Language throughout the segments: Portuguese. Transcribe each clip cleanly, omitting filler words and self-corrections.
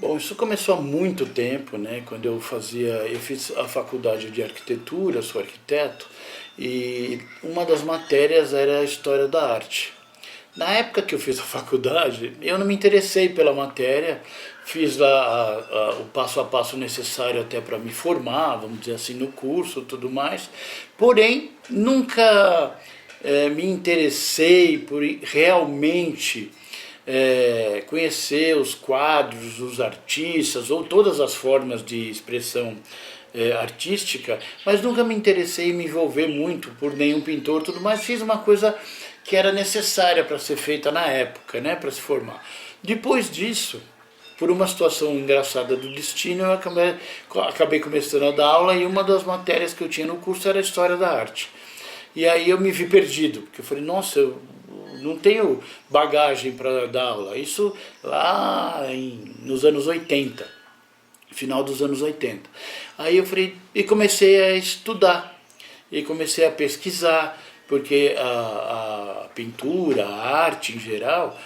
Bom, isso começou há muito tempo, né? Quando eu fiz a faculdade de arquitetura, sou arquiteto, e uma das matérias era a história da arte. Na época que eu fiz a faculdade, eu não me interessei pela matéria, fiz lá o passo a passo necessário até para me formar, vamos dizer assim, no curso e tudo mais, porém nunca me interessei por realmente conhecer os quadros, os artistas ou todas as formas de expressão artística, mas nunca me interessei em me envolver muito por nenhum pintor, tudo mais. Fiz uma coisa que era necessária para ser feita na época, né, para se formar. Depois disso, por uma situação engraçada do destino, eu acabei começando a dar aula e uma das matérias que eu tinha no curso era a História da Arte. E aí eu me vi perdido, porque eu falei, nossa, eu não tenho bagagem para dar aula. Isso lá nos anos 80, final dos anos 80. Aí eu falei, e comecei a estudar, e comecei a pesquisar, porque a pintura, a arte em geral,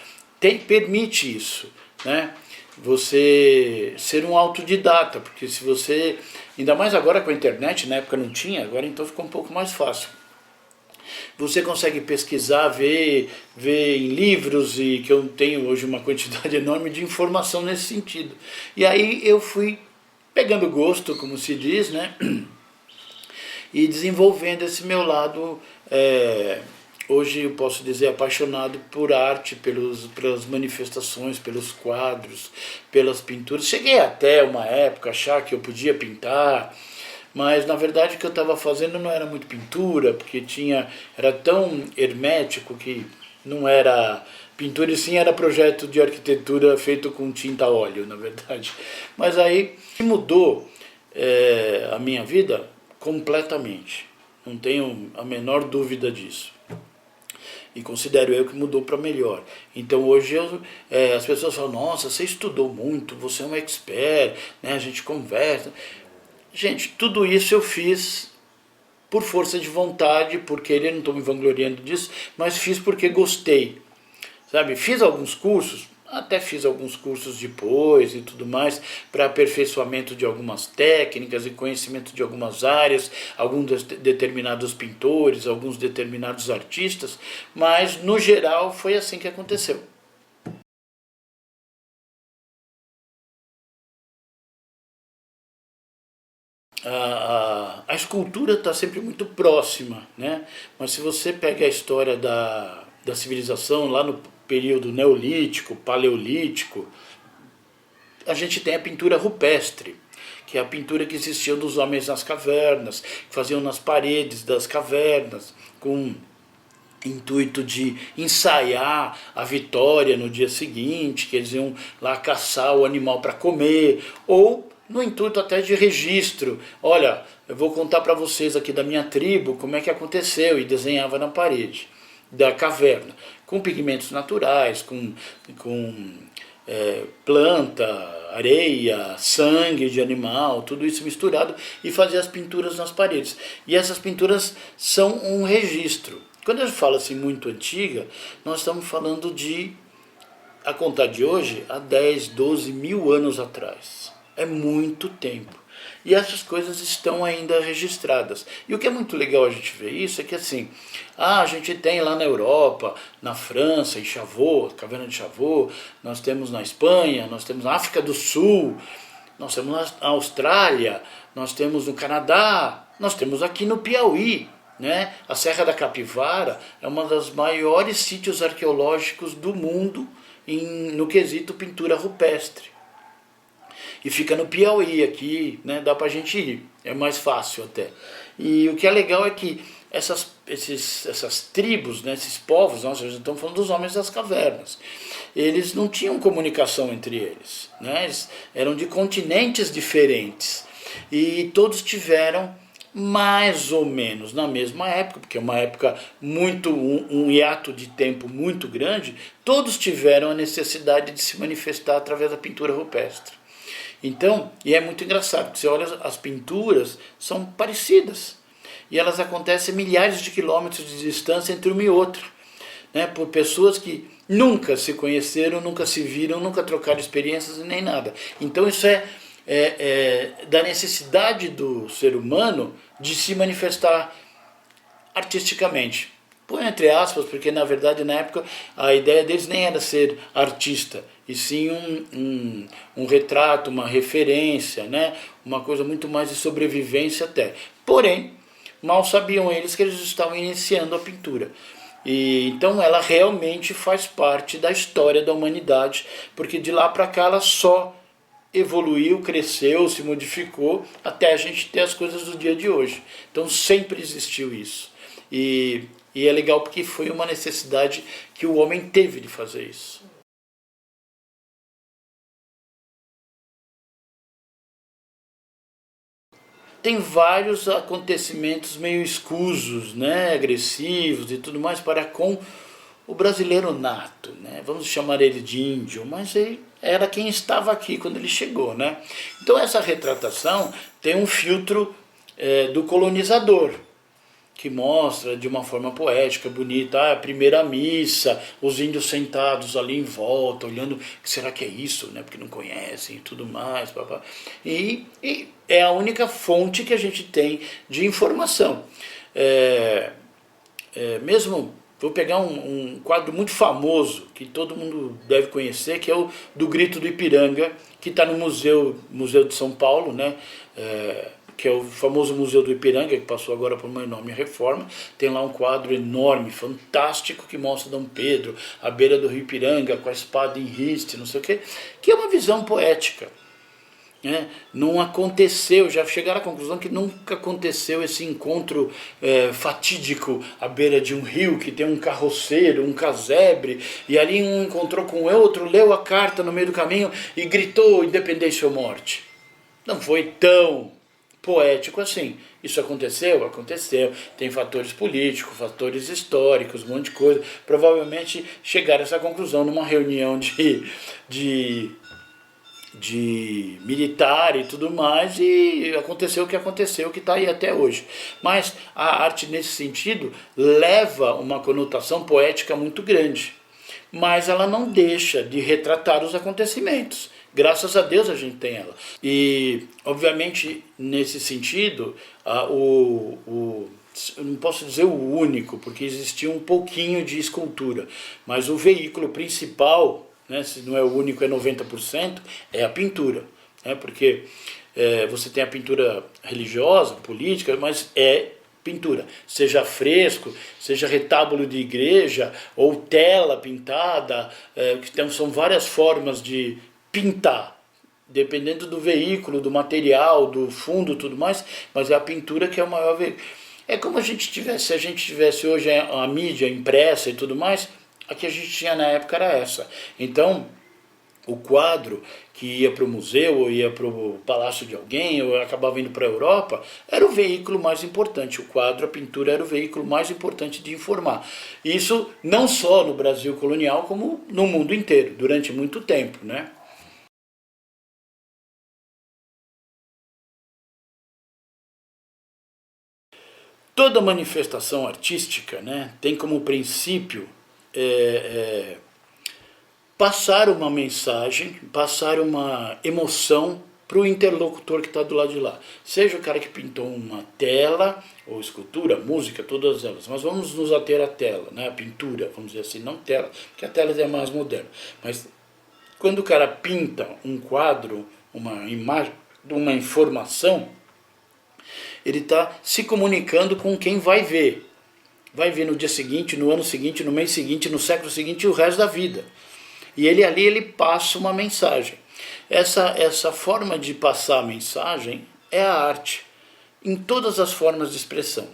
permite isso, né? Você ser um autodidata, porque se você, ainda mais agora com a internet, na época não tinha, agora então ficou um pouco mais fácil. Você consegue pesquisar, ver em livros, e que eu tenho hoje uma quantidade enorme de informação nesse sentido. E aí eu fui pegando gosto, como se diz, né? E desenvolvendo esse meu lado, hoje eu posso dizer, apaixonado por arte, pelas manifestações, pelos quadros, pelas pinturas. Cheguei até uma época a achar que eu podia pintar, mas na verdade o que eu estava fazendo não era muito pintura, porque era tão hermético que não era pintura, e sim era projeto de arquitetura feito com tinta a óleo, na verdade. Mas aí mudou a minha vida completamente, não tenho a menor dúvida disso. E considero eu que mudou para melhor. Então hoje as pessoas falam, nossa, você estudou muito, você é um expert, né? A gente conversa. Gente, tudo isso eu fiz por força de vontade, por querer, não estou me vangloriando disso, mas fiz porque gostei, sabe? Fiz alguns cursos, até fiz alguns cursos depois e tudo mais, para aperfeiçoamento de algumas técnicas e conhecimento de algumas áreas, alguns determinados pintores, alguns determinados artistas, mas no geral foi assim que aconteceu. A escultura está sempre muito próxima, né? Mas se você pega a história da civilização lá no período neolítico, paleolítico, a gente tem a pintura rupestre, que é a pintura que existia dos homens nas cavernas, que faziam nas paredes das cavernas, com intuito de ensaiar a vitória no dia seguinte, que eles iam lá caçar o animal para comer, ou no intuito até de registro. Olha, eu vou contar para vocês aqui da minha tribo como é que aconteceu, e desenhava na parede da caverna, com pigmentos naturais, com planta, areia, sangue de animal, tudo isso misturado, e fazia as pinturas nas paredes. E essas pinturas são um registro. Quando a gente fala assim muito antiga, nós estamos falando de, a contar de hoje, há 10, 12 mil anos atrás. É muito tempo. E essas coisas estão ainda registradas. E o que é muito legal a gente ver isso é que assim, a gente tem lá na Europa, na França, em Chavaux, Caverna de Chavaux, nós temos na Espanha, nós temos na África do Sul, nós temos na Austrália, nós temos no Canadá, nós temos aqui no Piauí, né? A Serra da Capivara é uma das maiores sítios arqueológicos do mundo no quesito pintura rupestre. E fica no Piauí aqui, né? Dá pra gente ir, é mais fácil até. E o que é legal é que essas tribos, né, esses povos, nós já estamos falando dos homens das cavernas, eles não tinham comunicação entre eles, né? Eles eram de continentes diferentes e todos tiveram mais ou menos na mesma época, porque é uma época um hiato de tempo muito grande, todos tiveram a necessidade de se manifestar através da pintura rupestre. Então, e é muito engraçado, porque você olha, as pinturas são parecidas, e elas acontecem a milhares de quilômetros de distância entre uma e outra, né, por pessoas que nunca se conheceram, nunca se viram, nunca trocaram experiências nem nada. Então isso é da necessidade do ser humano de se manifestar artisticamente. Põe entre aspas, porque na verdade na época a ideia deles nem era ser artista, e sim um retrato, uma referência, né? Uma coisa muito mais de sobrevivência até. Porém, mal sabiam eles que eles estavam iniciando a pintura. E então ela realmente faz parte da história da humanidade, porque de lá para cá ela só evoluiu, cresceu, se modificou, até a gente ter as coisas do dia de hoje. Então sempre existiu isso. E é legal porque foi uma necessidade que o homem teve de fazer isso. Tem vários acontecimentos meio escusos, né, agressivos e tudo mais para com o brasileiro nato, né? Vamos chamar ele de índio, mas ele era quem estava aqui quando ele chegou, né? Então essa retratação tem um filtro do colonizador, que mostra de uma forma poética, bonita, a primeira missa, os índios sentados ali em volta, olhando, será que é isso, né? Porque não conhecem e tudo mais, papá. E é a única fonte que a gente tem de informação. Mesmo, vou pegar um quadro muito famoso, que todo mundo deve conhecer, que é o do Grito do Ipiranga, que está no Museu de São Paulo, né? Que é o famoso Museu do Ipiranga, que passou agora por uma enorme reforma. Tem lá um quadro enorme, fantástico, que mostra Dom Pedro à beira do rio Ipiranga, com a espada em riste, não sei o quê, que é uma visão poética. Não aconteceu, já chegaram à conclusão que nunca aconteceu esse encontro fatídico à beira de um rio, que tem um carroceiro, um casebre, e ali um encontrou com o outro, leu a carta no meio do caminho e gritou independência ou morte. Não foi tão poético assim. Isso aconteceu? Aconteceu. Tem fatores políticos, fatores históricos, um monte de coisa. Provavelmente chegaram a essa conclusão numa reunião de militar e tudo mais, e aconteceu o que aconteceu, que está aí até hoje. Mas a arte, nesse sentido, leva uma conotação poética muito grande. Mas ela não deixa de retratar os acontecimentos. Graças a Deus a gente tem ela. E, obviamente, nesse sentido, eu não posso dizer o único, porque existia um pouquinho de escultura, mas o veículo principal, né, se não é o único, é 90%, é a pintura. Né, porque você tem a pintura religiosa, política, mas é pintura, seja fresco, seja retábulo de igreja, ou tela pintada, então são várias formas de pintar, dependendo do veículo, do material, do fundo, tudo mais, mas é a pintura que é o maior veículo. É como se a gente tivesse hoje a mídia impressa e tudo mais, a que a gente tinha na época era essa. Então, o quadro que ia para o museu, ou ia para o palácio de alguém, ou acabava indo para a Europa, era o veículo mais importante. O quadro, a pintura, era o veículo mais importante de informar. Isso não só no Brasil colonial, como no mundo inteiro, durante muito tempo, né? Toda manifestação artística, né, tem como princípio passar uma mensagem, passar uma emoção para o interlocutor que está do lado de lá. Seja o cara que pintou uma tela, ou escultura, música, todas elas. Mas vamos nos ater à tela, né? A pintura, vamos dizer assim, não tela, porque a tela é mais moderna. Mas quando o cara pinta um quadro, uma imagem, uma informação, ele está se comunicando com quem vai ver. Vai ver no dia seguinte, no ano seguinte, no mês seguinte, no século seguinte e o resto da vida. E ele passa uma mensagem. Essa forma de passar a mensagem é a arte, em todas as formas de expressão.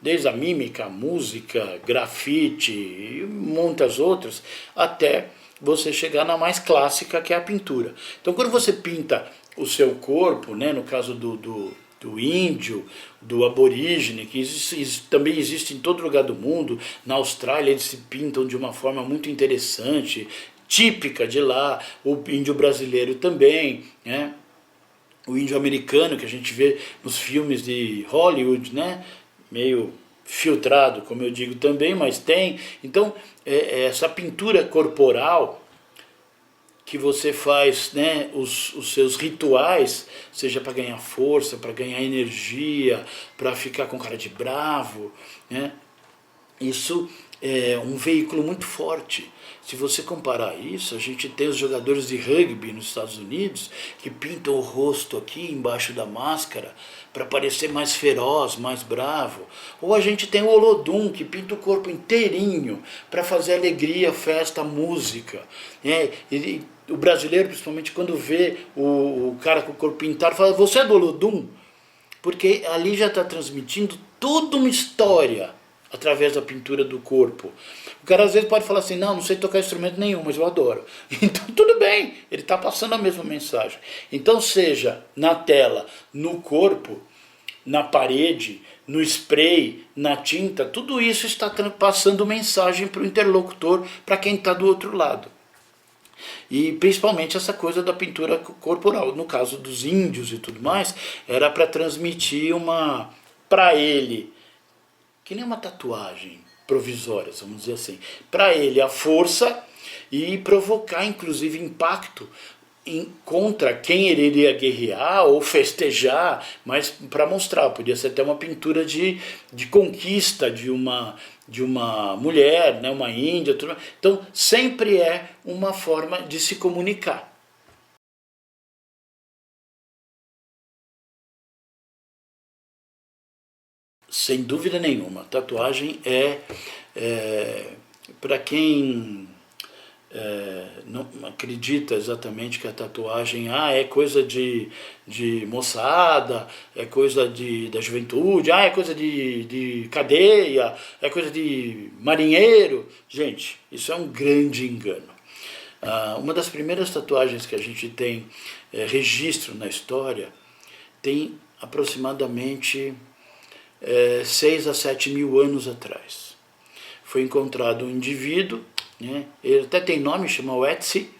Desde a mímica, a música, grafite e muitas outras, até você chegar na mais clássica, que é a pintura. Então quando você pinta o seu corpo, né, no caso do índio, do aborígene, que também existe em todo lugar do mundo. Na Austrália eles se pintam de uma forma muito interessante, típica de lá, o índio brasileiro também, né? O índio americano que a gente vê nos filmes de Hollywood, né? Meio filtrado, como eu digo também, mas tem. Então, essa pintura corporal que você faz, né, os seus rituais, seja para ganhar força, para ganhar energia, para ficar com cara de bravo, né, isso é um veículo muito forte. Se você comparar isso, a gente tem os jogadores de rugby nos Estados Unidos que pintam o rosto aqui embaixo da máscara para parecer mais feroz, mais bravo. Ou a gente tem o Olodum que pinta o corpo inteirinho para fazer alegria, festa, música. E o brasileiro, principalmente, quando vê o cara com o corpo pintado, fala: você é do Olodum? Porque ali já está transmitindo toda uma história através da pintura do corpo. O cara às vezes pode falar assim: não sei tocar instrumento nenhum, mas eu adoro. Então tudo bem, ele está passando a mesma mensagem. Então seja na tela, no corpo, na parede, no spray, na tinta, tudo isso está passando mensagem para o interlocutor, para quem está do outro lado. E principalmente essa coisa da pintura corporal. No caso dos índios e tudo mais, era para transmitir para ele, que nem uma tatuagem provisória, vamos dizer assim, para ele a força e provocar inclusive impacto contra quem ele iria guerrear ou festejar, mas para mostrar, podia ser até uma pintura de conquista de uma mulher, né, uma índia, tudo. Então sempre é uma forma de se comunicar. Sem dúvida nenhuma, tatuagem para quem não acredita exatamente que a tatuagem é coisa de moçada, é coisa da juventude, é coisa de cadeia, é coisa de marinheiro. Gente, isso é um grande engano. Uma das primeiras tatuagens que a gente tem registro na história tem aproximadamente 6 a 7 mil anos atrás. Foi encontrado um indivíduo, né, ele até tem nome, chama Wetzi,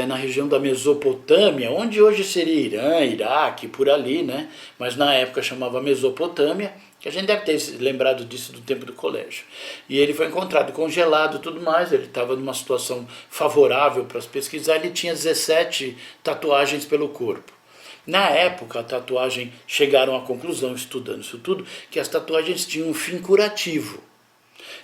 na região da Mesopotâmia, onde hoje seria Irã, Iraque, por ali, né, mas na época chamava Mesopotâmia, que a gente deve ter lembrado disso do tempo do colégio. E ele foi encontrado congelado e tudo mais, ele estava numa situação favorável para se pesquisar, ele tinha 17 tatuagens pelo corpo. Na época, a tatuagem, chegaram à conclusão, estudando isso tudo, que as tatuagens tinham um fim curativo.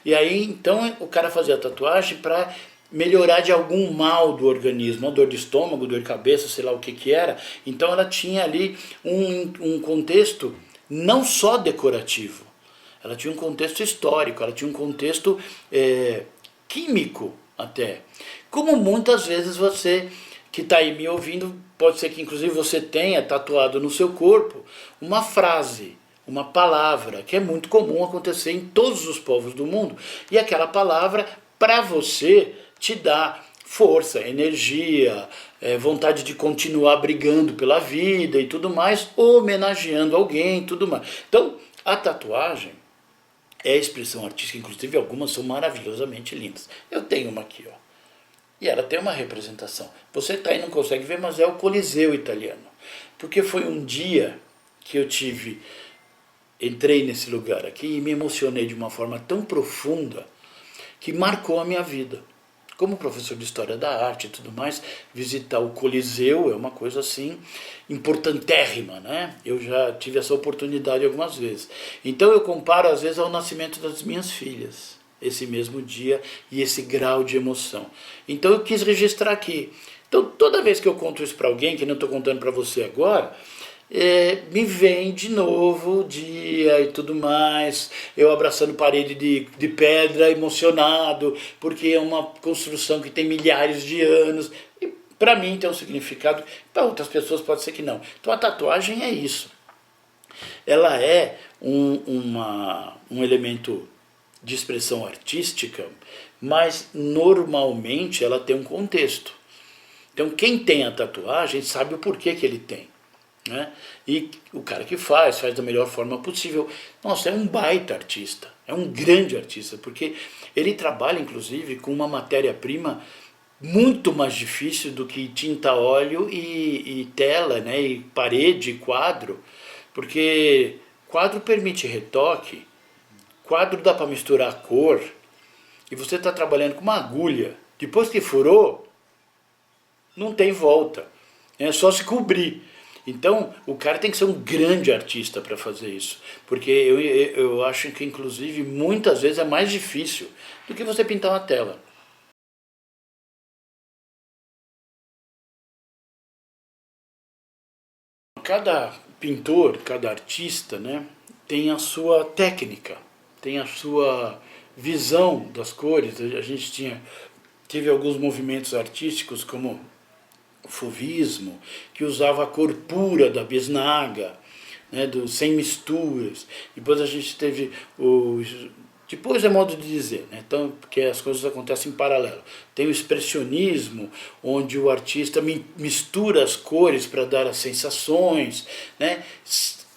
E aí, então, o cara fazia a tatuagem para melhorar de algum mal do organismo, uma dor de estômago, dor de cabeça, sei lá o que era. Então ela tinha ali um contexto não só decorativo, ela tinha um contexto histórico, ela tinha um contexto químico até. Como muitas vezes você que está aí me ouvindo, pode ser que inclusive você tenha tatuado no seu corpo uma frase, uma palavra, que é muito comum acontecer em todos os povos do mundo. E aquela palavra, para você, te dá força, energia, vontade de continuar brigando pela vida e tudo mais, homenageando alguém e tudo mais. Então, a tatuagem é expressão artística, inclusive algumas são maravilhosamente lindas. Eu tenho uma aqui, ó. E ela tem uma representação. Você está aí e não consegue ver, mas é o Coliseu italiano. Porque foi um dia que eu entrei nesse lugar aqui e me emocionei de uma forma tão profunda que marcou a minha vida. Como professor de História da Arte e tudo mais, visitar o Coliseu é uma coisa assim importantérrima, né? Eu já tive essa oportunidade algumas vezes. Então eu comparo às vezes ao nascimento das minhas filhas, esse mesmo dia e esse grau de emoção. Então eu quis registrar aqui. Então toda vez que eu conto isso para alguém, que não estou contando para você agora, me vem de novo o dia e tudo mais, eu abraçando parede de pedra, emocionado, porque é uma construção que tem milhares de anos, e para mim tem um significado, para outras pessoas pode ser que não. Então a tatuagem é isso, ela é um elemento de expressão artística, mas normalmente ela tem um contexto. Então quem tem a tatuagem sabe o porquê que ele tem, né? E o cara que faz da melhor forma possível. Nossa, é um baita artista, é um grande artista, porque ele trabalha inclusive com uma matéria-prima muito mais difícil do que tinta, óleo e tela, né? E parede, quadro, porque quadro permite retoque, quadro dá para misturar a cor e você está trabalhando com uma agulha. Depois que furou, não tem volta. É só se cobrir. Então, o cara tem que ser um grande artista para fazer isso. Porque eu acho que, inclusive, muitas vezes é mais difícil do que você pintar uma tela. Cada pintor, cada artista, né, tem a sua técnica, tem a sua visão das cores. A gente teve alguns movimentos artísticos, como o fauvismo, que usava a cor pura da bisnaga, né, sem misturas. Depois a gente teve o... Depois é modo de dizer, né? Então, porque as coisas acontecem em paralelo. Tem o expressionismo, onde o artista mistura as cores para dar as sensações, né?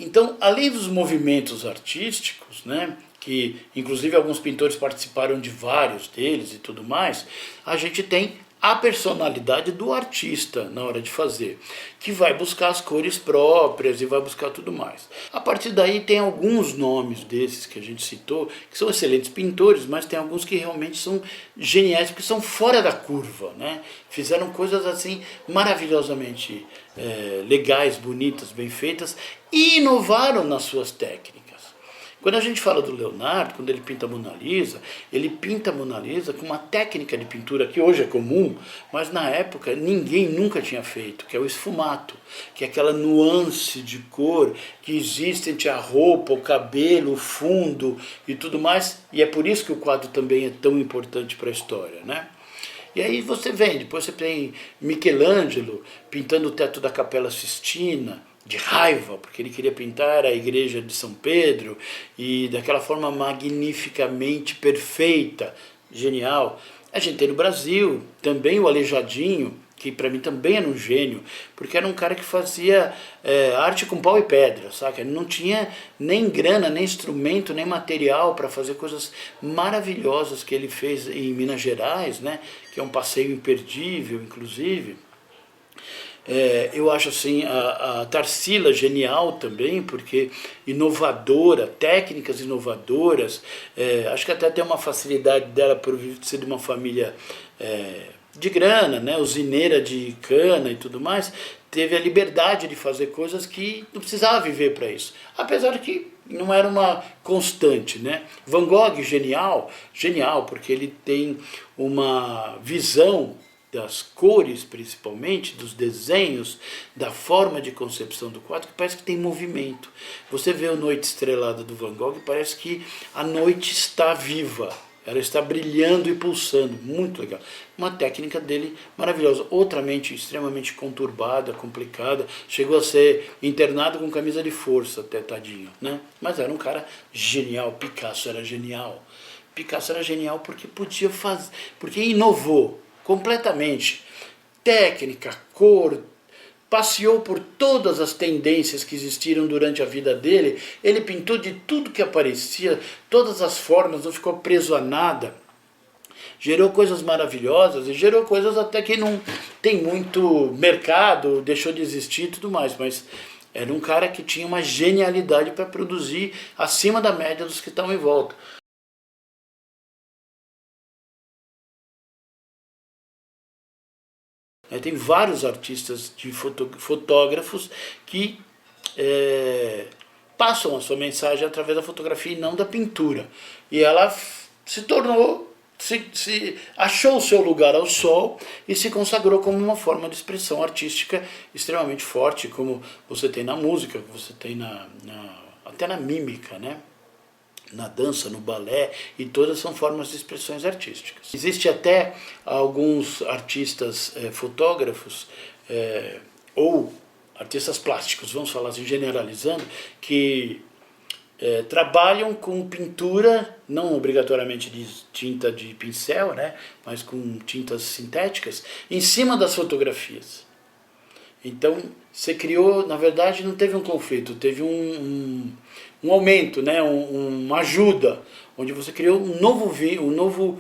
Então, além dos movimentos artísticos, né, que inclusive alguns pintores participaram de vários deles e tudo mais, a gente tem a personalidade do artista na hora de fazer, que vai buscar as cores próprias e vai buscar tudo mais. A partir daí tem alguns nomes desses que a gente citou, que são excelentes pintores, mas tem alguns que realmente são geniais, porque são fora da curva, né? Fizeram coisas assim maravilhosamente legais, bonitas, bem feitas, e inovaram nas suas técnicas. Quando a gente fala do Leonardo, quando ele pinta a Mona Lisa, ele pinta a Mona Lisa com uma técnica de pintura que hoje é comum, mas na época ninguém nunca tinha feito, que é o esfumato, que é aquela nuance de cor que existe entre a roupa, o cabelo, o fundo e tudo mais, e é por isso que o quadro também é tão importante para a história, né? E aí você vem, depois você tem Michelangelo pintando o teto da Capela Sistina, de raiva, porque ele queria pintar a igreja de São Pedro, e daquela forma magnificamente perfeita, genial. A gente tem no Brasil também o Aleijadinho, que para mim também era um gênio, porque era um cara que fazia arte com pau e pedra, sabe? Ele não tinha nem grana, nem instrumento, nem material para fazer coisas maravilhosas que ele fez em Minas Gerais, né? Que é um passeio imperdível, inclusive. Eu acho assim a Tarsila genial também, porque inovadora, técnicas inovadoras, acho que até tem uma facilidade dela por ser de uma família de grana, né, usineira de cana e tudo mais, teve a liberdade de fazer coisas que não precisava viver para isso, apesar de que não era uma constante, né? Van Gogh genial, genial, porque ele tem uma visão das cores, principalmente, dos desenhos, da forma de concepção do quadro, que parece que tem movimento. Você vê a Noite Estrelada do Van Gogh, parece que a noite está viva, ela está brilhando e pulsando, muito legal. Uma técnica dele maravilhosa, outra mente extremamente conturbada, complicada, chegou a ser internado com camisa de força, até tadinho, né? Mas era um cara genial, Picasso era genial. Picasso era genial porque podia fazer, porque inovou completamente. Técnica, cor, passeou por todas as tendências que existiram durante a vida dele, ele pintou de tudo que aparecia, todas as formas, não ficou preso a nada. Gerou coisas maravilhosas e gerou coisas até que não tem muito mercado, deixou de existir e tudo mais, mas era um cara que tinha uma genialidade para produzir acima da média dos que estavam em volta. Tem vários artistas, fotógrafos, que passam a sua mensagem através da fotografia e não da pintura. E ela se tornou, achou o seu lugar ao sol e se consagrou como uma forma de expressão artística extremamente forte, como você tem na música, que você tem até na mímica, né? Na dança, no balé, e todas são formas de expressões artísticas. Existe até alguns artistas fotógrafos ou artistas plásticos, vamos falar assim, generalizando, que trabalham com pintura, não obrigatoriamente de tinta de pincel, né, mas com tintas sintéticas, em cima das fotografias. Então, você criou, na verdade, não teve um conflito, teve um aumento, né? Uma ajuda, onde você criou uma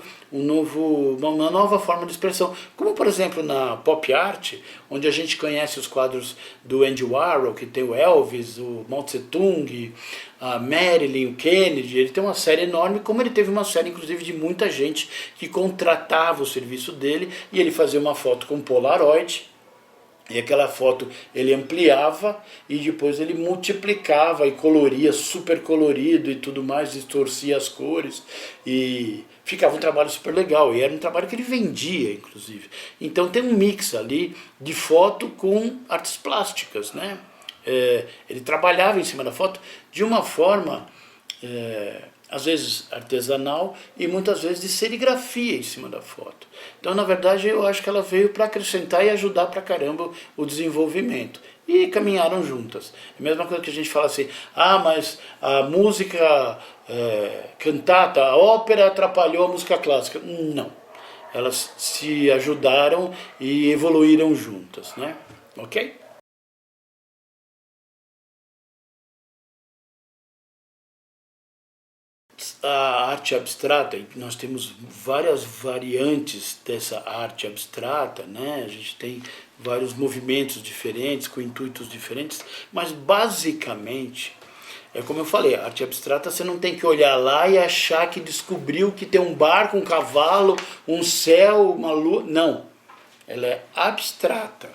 nova forma de expressão. Como, por exemplo, na pop art, onde a gente conhece os quadros do Andy Warhol, que tem o Elvis, o Mao Tse Tung, a Marilyn, o Kennedy. Ele tem uma série enorme, como ele teve uma série, inclusive, de muita gente que contratava o serviço dele, e ele fazia uma foto com Polaroid, e aquela foto ele ampliava e depois ele multiplicava e coloria, super colorido e tudo mais, distorcia as cores e ficava um trabalho super legal. E era um trabalho que ele vendia, inclusive. Então tem um mix ali de foto com artes plásticas, né? Ele trabalhava em cima da foto de uma forma, às vezes artesanal e muitas vezes de serigrafia em cima da foto. Então, na verdade, eu acho que ela veio para acrescentar e ajudar pra caramba o desenvolvimento. E caminharam juntas. A mesma coisa que a gente fala assim, mas a música cantata, a ópera atrapalhou a música clássica. Não. Elas se ajudaram e evoluíram juntas, né? Ok? A arte abstrata, nós temos várias variantes dessa arte abstrata, né? A gente tem vários movimentos diferentes, com intuitos diferentes, mas basicamente, é como eu falei, a arte abstrata você não tem que olhar lá e achar que descobriu que tem um barco, um cavalo, um céu, uma lua. Não, ela é abstrata.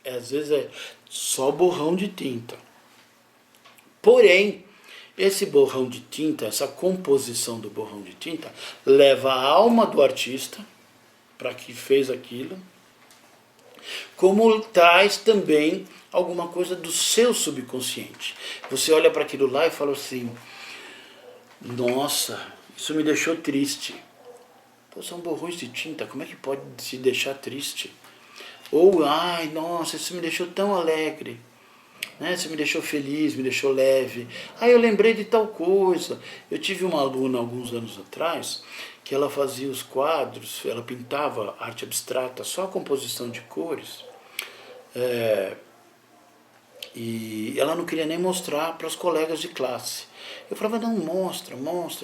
Às vezes é só borrão de tinta. Porém, esse borrão de tinta, essa composição do borrão de tinta, leva a alma do artista, para que fez aquilo, como traz também alguma coisa do seu subconsciente. Você olha para aquilo lá e fala assim, nossa, isso me deixou triste. Pô, são borrões de tinta, como é que pode se deixar triste? Ou, ai, nossa, isso me deixou tão alegre. Né? Você me deixou feliz, me deixou leve. Eu lembrei de tal coisa. Eu tive uma aluna alguns anos atrás que ela fazia os quadros, ela pintava arte abstrata, só a composição de cores. E ela não queria nem mostrar para os colegas de classe. Eu falava, não, mostra,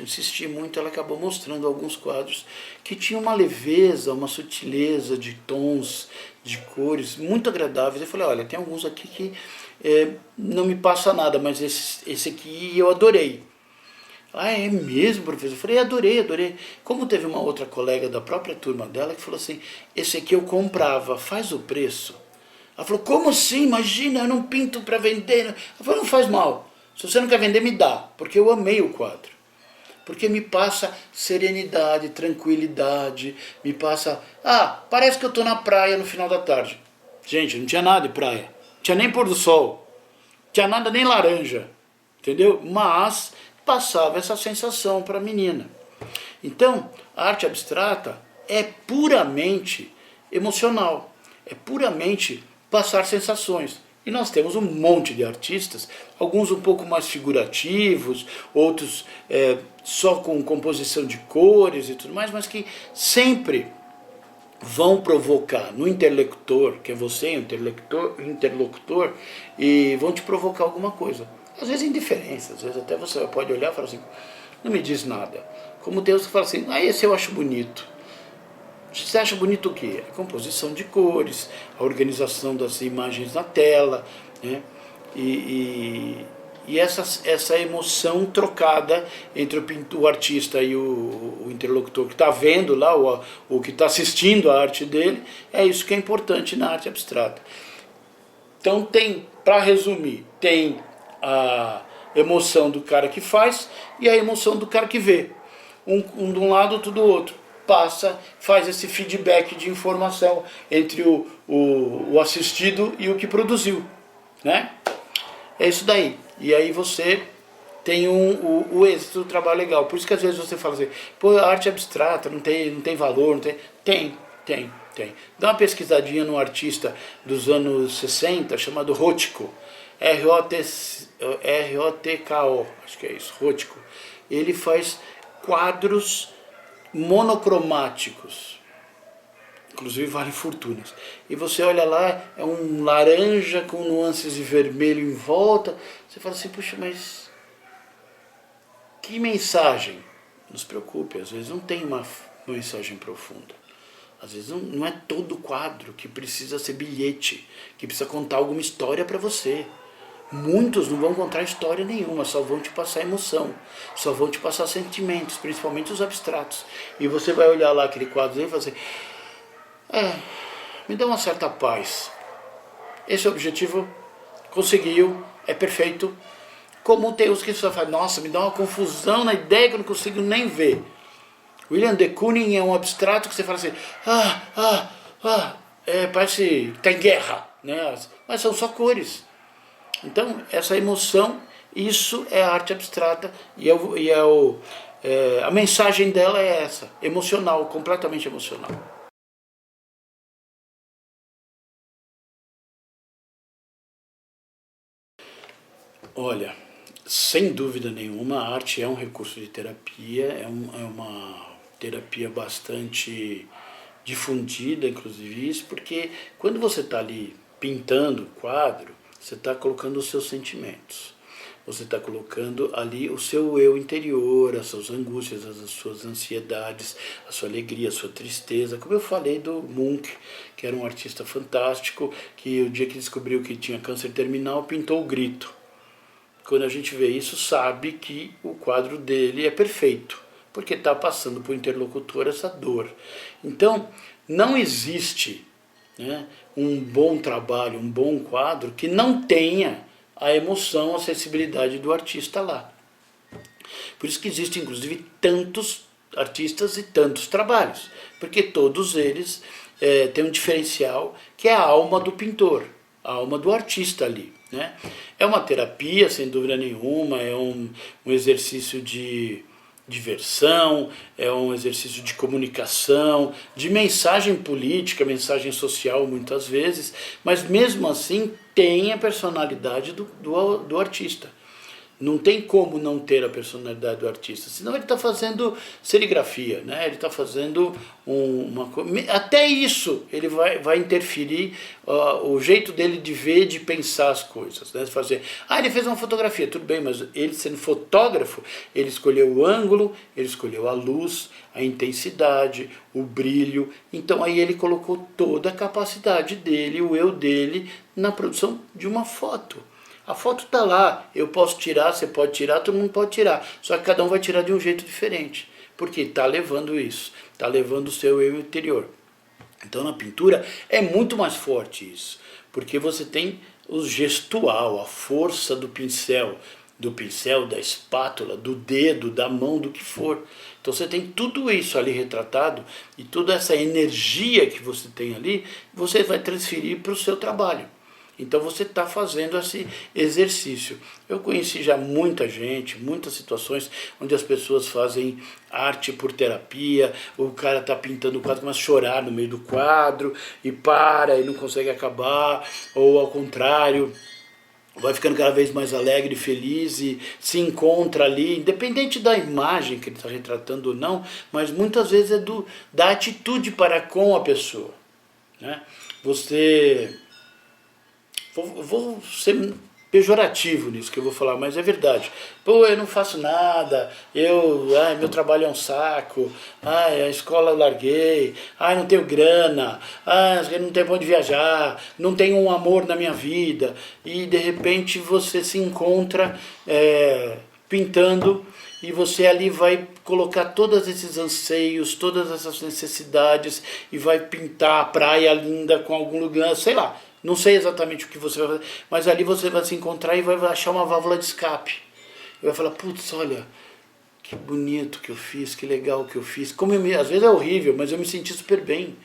insisti muito, ela acabou mostrando alguns quadros que tinham uma leveza, uma sutileza de tons, de cores, muito agradáveis. Eu falei, olha, tem alguns aqui que não me passa nada, mas esse aqui eu adorei. É mesmo, professor? Eu falei, adorei. Como teve uma outra colega da própria turma dela que falou assim, esse aqui eu comprava, faz o preço. Ela falou, como assim? Imagina, eu não pinto para vender. Eu falei, não faz mal. Se você não quer vender, me dá. Porque eu amei o quadro. Porque me passa serenidade, tranquilidade, me passa... parece que eu estou na praia no final da tarde. Gente, não tinha nada de praia. Não tinha nem pôr do sol. Não tinha nada nem laranja. Entendeu? Mas passava essa sensação para a menina. Então, a arte abstrata é puramente emocional. É puramente passar sensações. E nós temos um monte de artistas, alguns um pouco mais figurativos, outros só com composição de cores e tudo mais, mas que sempre vão provocar no interlocutor, que é você, interlocutor, e vão te provocar alguma coisa. Às vezes indiferença, às vezes até você pode olhar e falar assim, não me diz nada. Como Deus fala assim, esse eu acho bonito. Você acha bonito o quê? A composição de cores, a organização das imagens na tela, né? E essa emoção trocada entre o artista e o interlocutor que está vendo lá, o que está assistindo a arte dele, é isso que é importante na arte abstrata. Então para resumir, tem a emoção do cara que faz e a emoção do cara que vê. Um de um lado, outro do outro. Faz esse feedback de informação entre o assistido e o que produziu, né? É isso daí. E aí você tem o êxito do trabalho legal. Por isso que às vezes você fala assim, pô, a arte abstrata não tem valor, não tem. Tem. Dá uma pesquisadinha no artista dos anos 60 chamado Rothko, R-O-T-K-O, acho que é isso, Rothko. Ele faz quadros monocromáticos. inclusive valem fortunas. E você olha lá, é um laranja com nuances de vermelho em volta, você fala assim, puxa, mas que mensagem? Não se preocupe, às vezes não tem uma mensagem profunda. Às vezes não é todo quadro que precisa ser bilhete, que precisa contar alguma história para você. Muitos não vão contar história nenhuma, só vão te passar emoção, só vão te passar sentimentos, principalmente os abstratos. E você vai olhar lá aquele quadro e vai fazer, me dá uma certa paz. Esse objetivo conseguiu, é perfeito. Como tem os que só falam, nossa, me dá uma confusão na ideia que eu não consigo nem ver. William de Kooning é um abstrato que você fala assim, parece que está em guerra, né? Mas são só cores. Então, essa emoção, isso é a arte abstrata a mensagem dela é essa, emocional, completamente emocional. Olha, sem dúvida nenhuma, a arte é um recurso de terapia, é uma terapia bastante difundida, inclusive isso, porque quando você está ali pintando o quadro, você está colocando os seus sentimentos. Você está colocando ali o seu eu interior, as suas angústias, as suas ansiedades, a sua alegria, a sua tristeza. Como eu falei do Munch, que era um artista fantástico, que o dia que descobriu que tinha câncer terminal, pintou o grito. Quando a gente vê isso, sabe que o quadro dele é perfeito, porque está passando por interlocutor essa dor. Então, não existe, né, um bom trabalho, um bom quadro que não tenha a emoção, a sensibilidade do artista lá. Por isso que existem, inclusive, tantos artistas e tantos trabalhos, porque todos eles têm um diferencial que é a alma do pintor, a alma do artista ali, né? É uma terapia, sem dúvida nenhuma, é um exercício de diversão, é um exercício de comunicação, de mensagem política, mensagem social muitas vezes, mas mesmo assim tem a personalidade do artista. Não tem como não ter a personalidade do artista, senão ele está fazendo serigrafia, né? Ele está fazendo até isso ele vai interferir o jeito dele de ver, de pensar as coisas, né? Fazer, ele fez uma fotografia, tudo bem, mas ele sendo fotógrafo, ele escolheu o ângulo, ele escolheu a luz, a intensidade, o brilho, então aí ele colocou toda a capacidade dele, o eu dele, na produção de uma foto. A foto está lá, eu posso tirar, você pode tirar, todo mundo pode tirar. Só que cada um vai tirar de um jeito diferente. Porque está levando isso, está levando o seu eu interior. Então na pintura é muito mais forte isso. Porque você tem o gestual, a força do pincel, da espátula, do dedo, da mão, do que for. Então você tem tudo isso ali retratado e toda essa energia que você tem ali, você vai transferir para o seu trabalho. Então você está fazendo esse exercício. Eu conheci já muita gente, muitas situações onde as pessoas fazem arte por terapia, o cara está pintando o quadro, começa a chorar no meio do quadro, e para, e não consegue acabar, ou ao contrário, vai ficando cada vez mais alegre, feliz e se encontra ali, independente da imagem que ele está retratando ou não, mas muitas vezes é da atitude para com a pessoa, né? Vou ser pejorativo nisso que eu vou falar, mas é verdade. Pô, eu não faço nada, meu trabalho é um saco, a escola eu larguei, não tenho grana, eu não tenho pra onde viajar, não tenho um amor na minha vida, e de repente você se encontra pintando, e você ali vai colocar todos esses anseios, todas essas necessidades, e vai pintar a praia linda com algum lugar, sei lá. Não sei exatamente o que você vai fazer, mas ali você vai se encontrar e vai achar uma válvula de escape. E vai falar, putz, olha, que bonito que eu fiz, que legal que eu fiz. Às vezes é horrível, mas eu me senti super bem.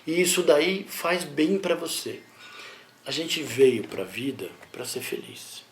E isso daí faz bem para você. A gente veio para a vida para ser feliz.